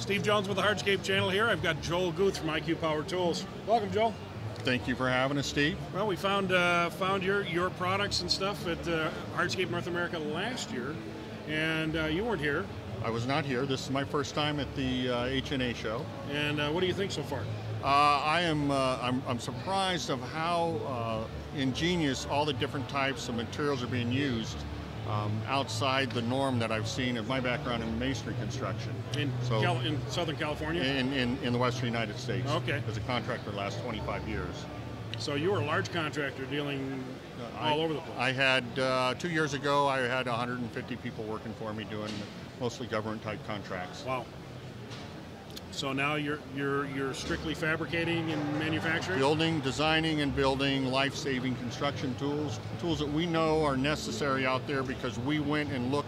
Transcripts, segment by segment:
Steve Jones with the Hardscape channel here. I've got Joel Guth from IQ Power Tools. Welcome, Joel. Thank you for having us, Steve. Well, we found your products and stuff at Hardscape North America last year, and you weren't here. I was not here. This is my first time at the HNA show. And what do you think so far? I'm surprised of how ingenious all the different types of materials are being used outside the norm that I've seen of my background in masonry construction. In Southern California? In the Western United States. Okay. As a contractor the last 25 years. So you were a large contractor dealing all over the place. I had, 2 years ago, I had 150 people working for me doing mostly government type contracts. Wow. So now you're strictly fabricating and manufacturing? Building, designing and building life-saving construction tools that we know are necessary out there because we went and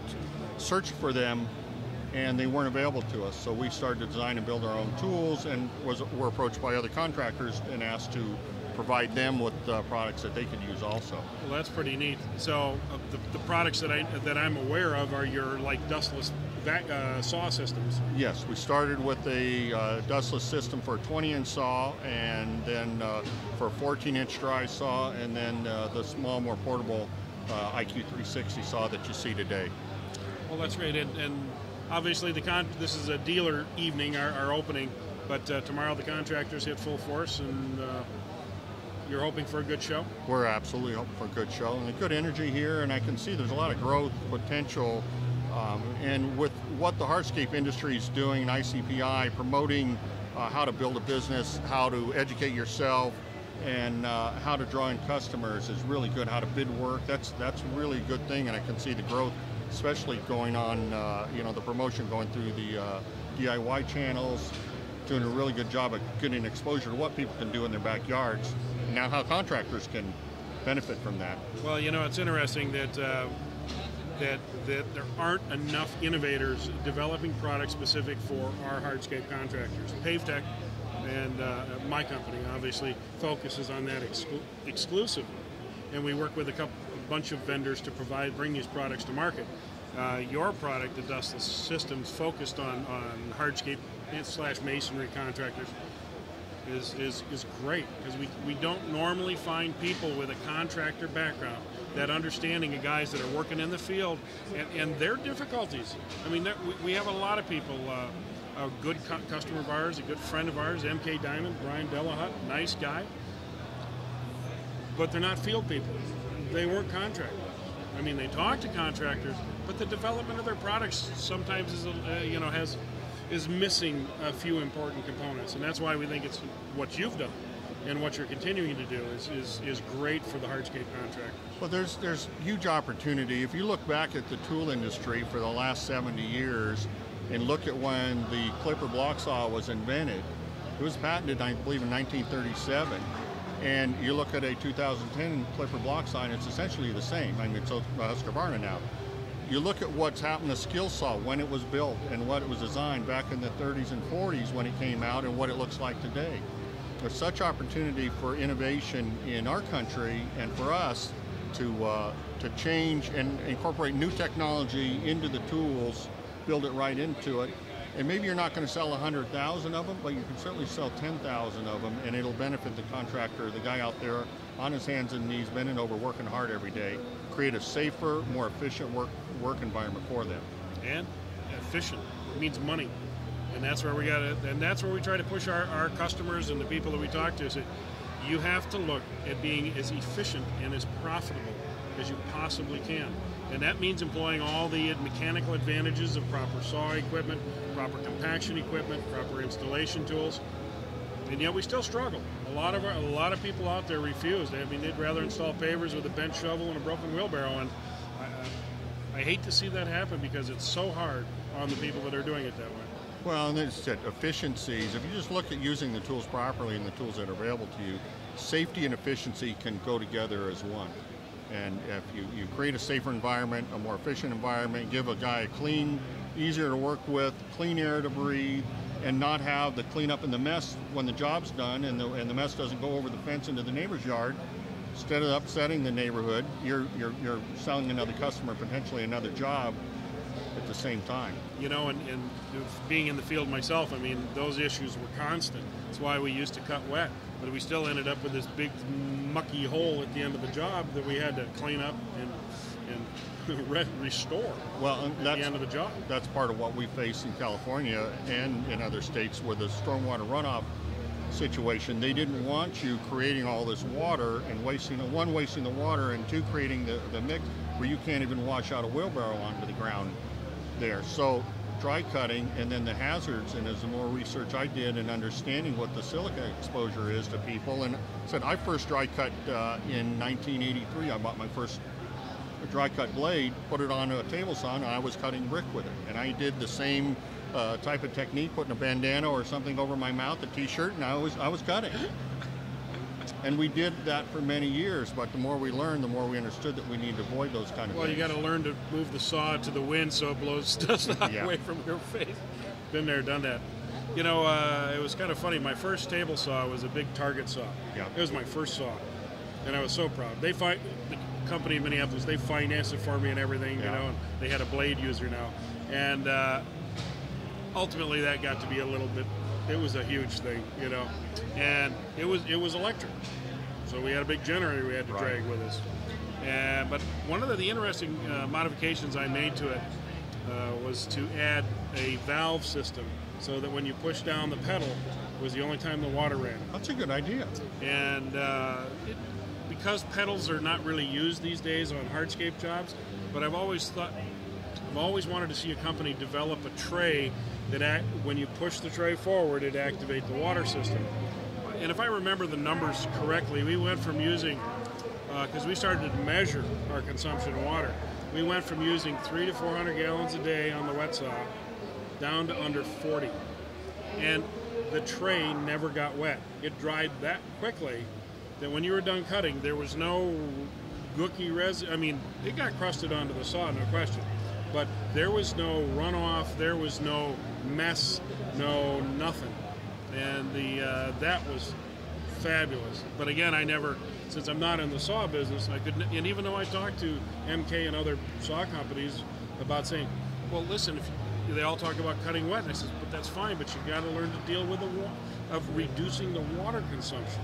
searched for them and they weren't available to us. So we started to design and build our own tools and were approached by other contractors and asked to provide them with products that they could use also. Well, that's pretty neat. So the products that I'm aware of are your dustless saw systems. Yes, we started with a dustless system for a 20-inch saw, and then for a 14-inch dry saw, and then the small, more portable IQ 360 saw that you see today. Well, that's great, and obviously this is a dealer evening, our opening, but tomorrow the contractors hit full force, and you're hoping for a good show? We're absolutely hoping for a good show and a good energy here, and I can see there's a lot of growth potential. And with what the hardscape industry is doing in ICPI, promoting how to build a business, how to educate yourself, and how to draw in customers is really good. How to bid work, that's really a good thing, and I can see the growth, especially going on, the promotion going through the DIY channels, doing a really good job of getting exposure to what people can do in their backyards, and now how contractors can benefit from that. Well, it's interesting that that there aren't enough innovators developing products specific for our hardscape contractors. PaveTech and my company obviously focuses on that exclusively, and we work with a bunch of vendors to bring these products to market. Your product, the dustless systems, focused on hardscape / masonry contractors, is great, because we don't normally find people with a contractor background, that understanding of guys that are working in the field and their difficulties. I mean, we have a lot of people, a good customer of ours, a good friend of ours, MK Diamond, Brian Delahut, nice guy, but they're not field people. They weren't contractors. I mean, they talk to contractors, but the development of their products sometimes is missing a few important components, and that's why we think it's what you've done and what you're continuing to do is great for the hardscape contractor. Well, there's huge opportunity. If you look back at the tool industry for the last 70 years and look at when the clipper block saw was invented, it was patented, I believe, in 1937. And you look at a 2010 clipper block saw, and it's essentially the same. I mean, it's a Husqvarna now. You look at what's happened to skill saw when it was built and what it was designed back in the 30s and 40s when it came out and what it looks like today. There's such opportunity for innovation in our country and for us to change and incorporate new technology into the tools, build it right into it. And maybe you're not going to sell 100,000 of them, but you can certainly sell 10,000 of them, and it'll benefit the contractor, the guy out there on his hands and knees, bending over, working hard every day, create a safer, more efficient work environment for them. And efficient means money, and that's where we that's where we try to push our customers and the people that we talk to. Is that you have to look at being as efficient and as profitable as you possibly can. And that means employing all the mechanical advantages of proper saw equipment, proper compaction equipment, proper installation tools. And yet we still struggle. A lot of people out there refuse. I mean, they'd rather install pavers with a bent shovel and a broken wheelbarrow. And I hate to see that happen because it's so hard on the people that are doing it that way. Well, and it's efficiencies. If you just look at using the tools properly and the tools that are available to you, safety and efficiency can go together as one. And if you create a safer environment, a more efficient environment, give a guy a clean, easier to work with, clean air to breathe, and not have the cleanup and the mess when the job's done and the mess doesn't go over the fence into the neighbor's yard. Instead of upsetting the neighborhood, you're selling another customer, potentially another job. at the same time. You know, and being in the field myself, I mean, those issues were constant. That's why we used to cut wet, but we still ended up with this big mucky hole at the end of the job that we had to clean up and restore at the end of the job. That's part of what we face in California and in other states with the stormwater runoff situation. They didn't want you creating all this water and wasting the water, and two, creating the mix where you can't even wash out a wheelbarrow onto the ground there. So dry cutting, and then the hazards, and as the more research I did and understanding what the silica exposure is to people, and said I first dry cut in 1983. I bought my first dry cut blade, put it on a table saw, and I was cutting brick with it. And I did the same type of technique, putting a bandana or something over my mouth, a t-shirt, and I was cutting. And we did that for many years, but the more we learned, the more we understood that we need to avoid those kind of things. Well, you got to learn to move the saw to the wind so it blows dust away from your face. Been there, done that. You know, it was kind of funny. My first table saw was a big Target saw. Yeah. It was my first saw, and I was so proud. The company in Minneapolis, they financed it for me and everything, you know, and they had a blade user now. And ultimately that got to be a little bit, it was a huge thing, you know, and it was electric. So we had a big generator we had to drag with us. But one of the interesting modifications I made to it was to add a valve system so that when you push down the pedal, it was the only time the water ran. That's a good idea. And because pedals are not really used these days on hardscape jobs, but I've always wanted to see a company develop a tray that when you push the tray forward, it activates the water system. And if I remember the numbers correctly, we went from using, because we started to measure our consumption of water, we went from using 300 to 400 gallons a day on the wet saw down to under 40. And the tray never got wet. It dried that quickly that when you were done cutting, there was no gooky residue. I mean, it got crusted onto the saw, no question. But there was no runoff, there was no mess, no nothing. And that was fabulous. But again, I never, since I'm not in the saw business, I couldn't, and even though I talked to MK and other saw companies about saying, well, listen, they all talk about cutting wet, and I said, but that's fine, but you got to learn to deal with of reducing the water consumption.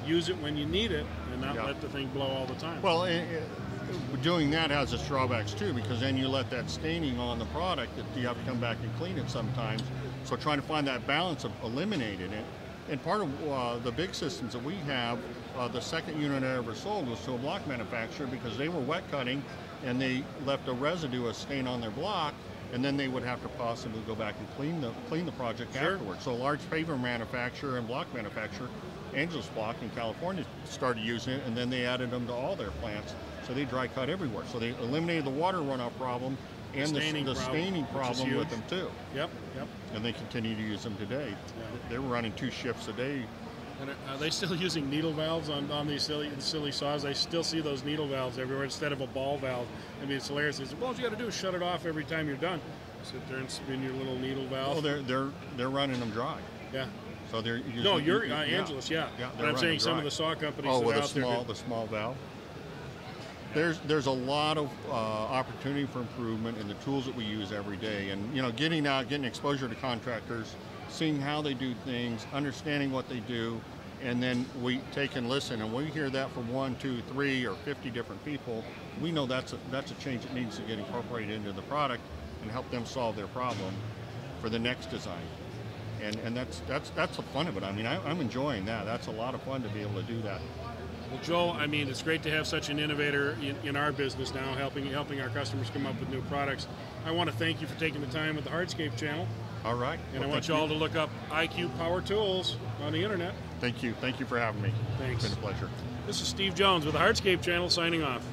Use it when you need it, and not let the thing blow all the time. Well, doing that has its drawbacks too, because then you let that staining on the product that you have to come back and clean it sometimes. So trying to find that balance of eliminating it. And part of the big systems that we have, the second unit I ever sold was to a block manufacturer, because they were wet cutting and they left a residue of stain on their block, and then they would have to possibly go back and clean the project afterwards. So a large paver manufacturer and block manufacturer, Angeles Block in California, started using it, and then they added them to all their plants. So they dry cut everywhere. So they eliminated the water runoff problem and the staining problem with them too. Yep. And they continue to use them today. Yeah. They were running 2 shifts a day. And are they still using needle valves on these silly saws? I still see those needle valves everywhere instead of a ball valve. I mean, it's hilarious. They say, well, all you got to do is shut it off every time you're done. Sit there and spin your little needle valve. Well, they're running them dry. Yeah. So they're using, no, you're Angeles, yeah. But I'm saying some of the saw companies. Oh, with the small valve. There's a lot of opportunity for improvement in the tools that we use every day, and you know, getting exposure to contractors, seeing how they do things, understanding what they do, and then we take and listen, and we hear that from 1, 2, 3, or 50 different people. We know that's a change that needs to get incorporated into the product and help them solve their problem for the next design. And that's the fun of it. I mean, I'm enjoying that. That's a lot of fun to be able to do that. Well, Joel, I mean, it's great to have such an innovator in our business now, helping our customers come up with new products. I want to thank you for taking the time with the Hardscape channel. All right. And I want you all to look up IQ Power Tools on the internet. Thank you. Thank you for having me. Thanks. It's been a pleasure. This is Steve Jones with the Hardscape channel signing off.